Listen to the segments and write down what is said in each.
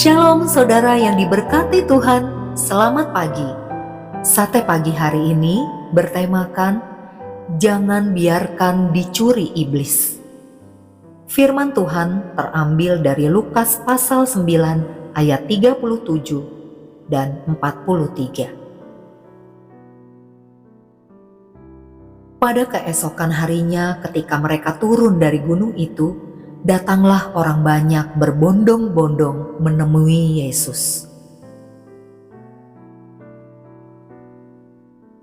Shalom saudara yang diberkati Tuhan, selamat pagi. Sate pagi hari ini bertemakan jangan biarkan dicuri iblis. Firman Tuhan terambil dari Lukas pasal 9 ayat 37 dan 43. Pada keesokan harinya ketika mereka turun dari gunung itu, datanglah orang banyak berbondong-bondong menemui Yesus.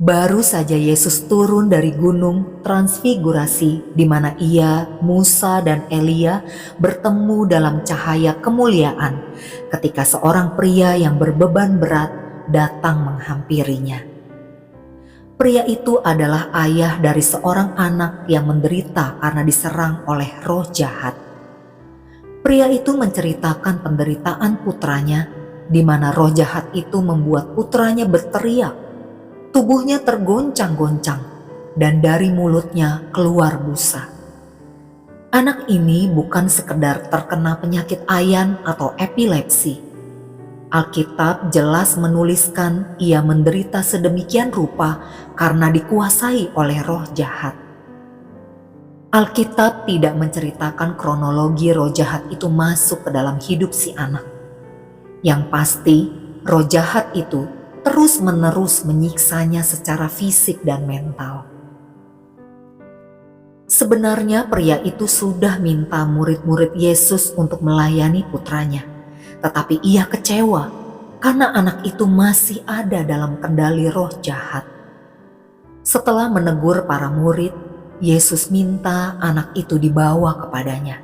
Baru saja Yesus turun dari gunung Transfigurasi, di mana ia, Musa, dan Elia bertemu dalam cahaya kemuliaan ketika seorang pria yang berbeban berat datang menghampirinya. Pria itu adalah ayah dari seorang anak yang menderita karena diserang oleh roh jahat. Pria itu menceritakan penderitaan putranya, di mana roh jahat itu membuat putranya berteriak. Tubuhnya tergoncang-goncang, dan dari mulutnya keluar busa. Anak ini bukan sekedar terkena penyakit ayan atau epilepsi. Alkitab jelas menuliskan ia menderita sedemikian rupa karena dikuasai oleh roh jahat. Alkitab tidak menceritakan kronologi roh jahat itu masuk ke dalam hidup si anak. Yang pasti, roh jahat itu terus-menerus menyiksanya secara fisik dan mental. Sebenarnya pria itu sudah minta murid-murid Yesus untuk melayani putranya, tetapi ia kecewa karena anak itu masih ada dalam kendali roh jahat. Setelah menegur para murid, Yesus minta anak itu dibawa kepadanya.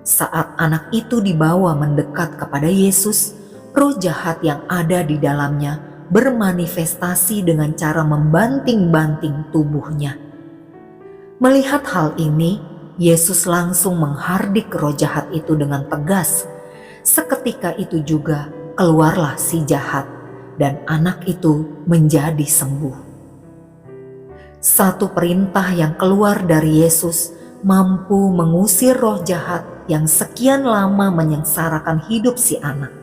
Saat anak itu dibawa mendekat kepada Yesus, roh jahat yang ada di dalamnya bermanifestasi dengan cara membanting-banting tubuhnya. Melihat hal ini, Yesus langsung menghardik roh jahat itu dengan tegas. Seketika itu juga keluarlah si jahat, dan anak itu menjadi sembuh. Satu perintah yang keluar dari Yesus mampu mengusir roh jahat yang sekian lama menyengsarakan hidup si anak.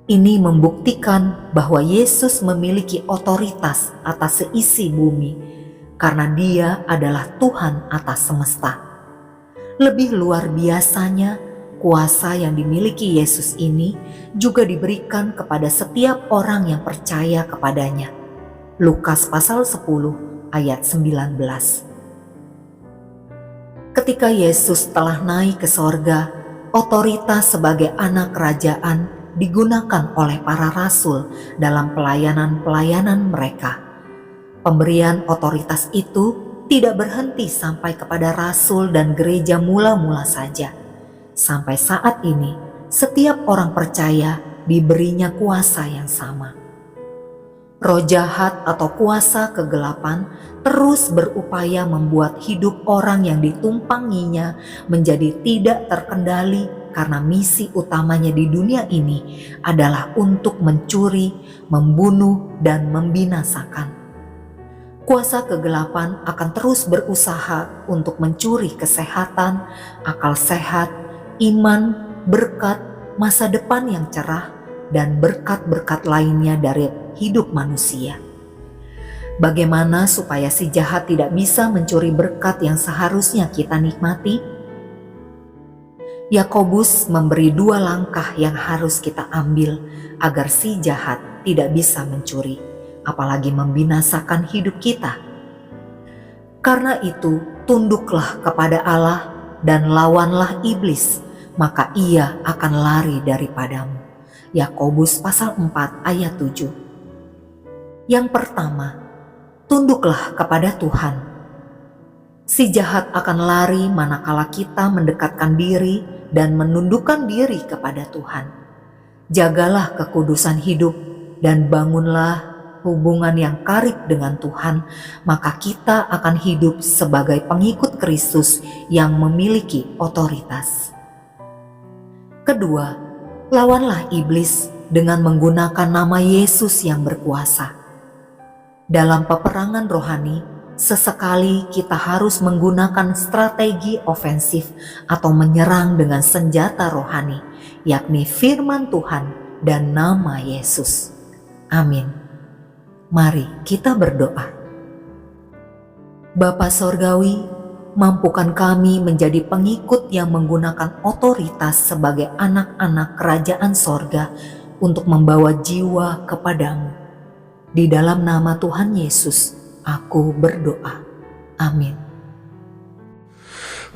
Ini membuktikan bahwa Yesus memiliki otoritas atas seisi bumi karena Dia adalah Tuhan atas semesta. Lebih luar biasanya, kuasa yang dimiliki Yesus ini juga diberikan kepada setiap orang yang percaya kepadanya. Lukas pasal 10 ayat 19. Ketika Yesus telah naik ke sorga, otoritas sebagai anak kerajaan digunakan oleh para rasul dalam pelayanan-pelayanan mereka. Pemberian otoritas itu tidak berhenti sampai kepada rasul dan gereja mula-mula saja. Sampai saat ini, setiap orang percaya diberinya kuasa yang sama. Roh jahat atau kuasa kegelapan terus berupaya membuat hidup orang yang ditumpanginya menjadi tidak terkendali karena misi utamanya di dunia ini adalah untuk mencuri, membunuh, dan membinasakan. Kuasa kegelapan akan terus berusaha untuk mencuri kesehatan, akal sehat, iman, berkat, masa depan yang cerah, dan berkat-berkat lainnya dari hidup manusia. Bagaimana supaya si jahat tidak bisa mencuri berkat yang seharusnya kita nikmati? Yakobus memberi 2 langkah yang harus kita ambil agar si jahat tidak bisa mencuri, apalagi membinasakan hidup kita. Karena itu, tunduklah kepada Allah dan lawanlah iblis, maka ia akan lari daripadamu. Yakobus pasal 4 ayat 7. Yang pertama, tunduklah kepada Tuhan. Si jahat akan lari manakala kita mendekatkan diri dan menundukkan diri kepada Tuhan. Jagalah kekudusan hidup dan bangunlah hubungan yang karib dengan Tuhan, maka kita akan hidup sebagai pengikut Kristus yang memiliki otoritas. Kedua, lawanlah iblis dengan menggunakan nama Yesus yang berkuasa. Dalam peperangan rohani, sesekali kita harus menggunakan strategi ofensif atau menyerang dengan senjata rohani, yakni firman Tuhan dan nama Yesus. Amin. Mari kita berdoa. Bapa Sorgawi, mampukan kami menjadi pengikut yang menggunakan otoritas sebagai anak-anak kerajaan sorga untuk membawa jiwa kepadamu. Di dalam nama Tuhan Yesus, aku berdoa. Amin.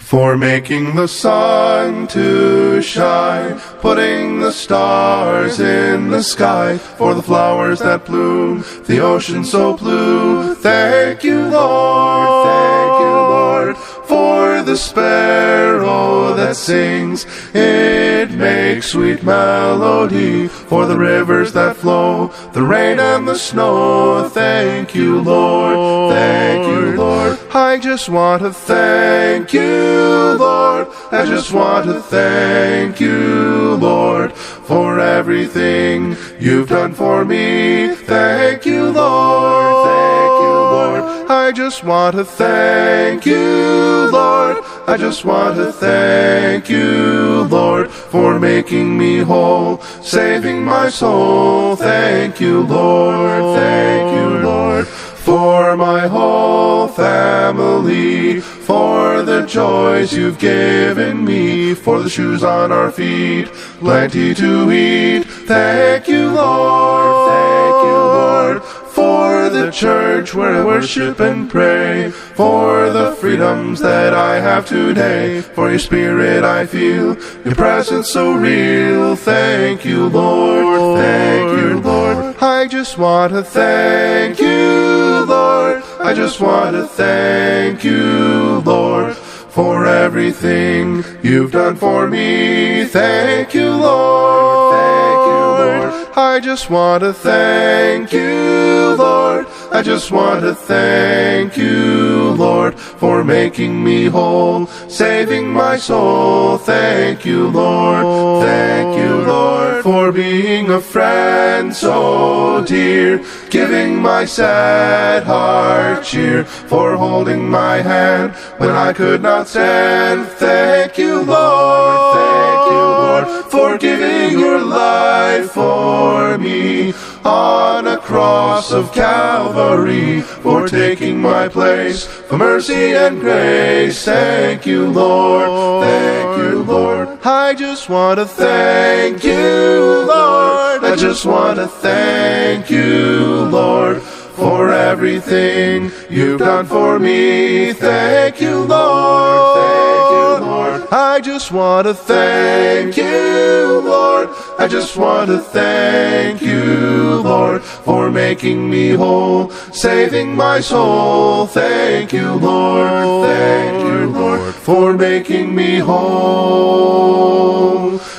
For making the sun to shine, putting the stars in the sky, for the flowers that bloom, the ocean so blue. Thank you, Lord, thank you, Lord, for the sparrow that sings, it makes sweet melody, for the rivers that flow, the rain and the snow. Thank you, Lord, thank you, Lord. I just want to thank you, Lord. I just want to thank you, Lord, for everything you've done for me. Thank you, Lord, thank you, Lord. I just want to thank you, Lord. I just want to thank you, Lord, for making me whole, saving my soul. Thank you, Lord, thank you, Lord, for my whole family, for the joys you've given me, for the shoes on our feet, plenty to eat. Thank you, Lord, thank you, Lord, for the church where I worship and pray, for the freedoms that I have today, for your spirit I feel, your presence so real. Thank you, Lord, thank you, Lord. I just want to thank you, Lord. I just want to thank you, Lord, for everything you've done for me. Thank you, Lord, thank you, Lord. I just want to thank you, Lord. I just want to thank you, Lord, for making me whole, saving my soul. Thank you, Lord, thank you, Lord, for being a friend so dear, giving my sad heart cheer, for holding my hand when I could not stand. Thank you, Lord, thank you, Lord, for giving your life for me on a cross of Calvary, for taking my place, for mercy and grace. Thank you, Lord, thank you, Lord. I just want to thank you, Lord. I just want to thank you, Lord, for everything you've done for me. Thank you, Lord, thank you, Lord. I just want to thank you, Lord. I just want to thank you, Lord, for making me whole, saving my soul. Thank you, Lord, thank you, Lord, for making me whole,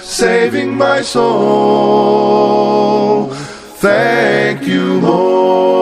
saving my soul. Thank you, Lord.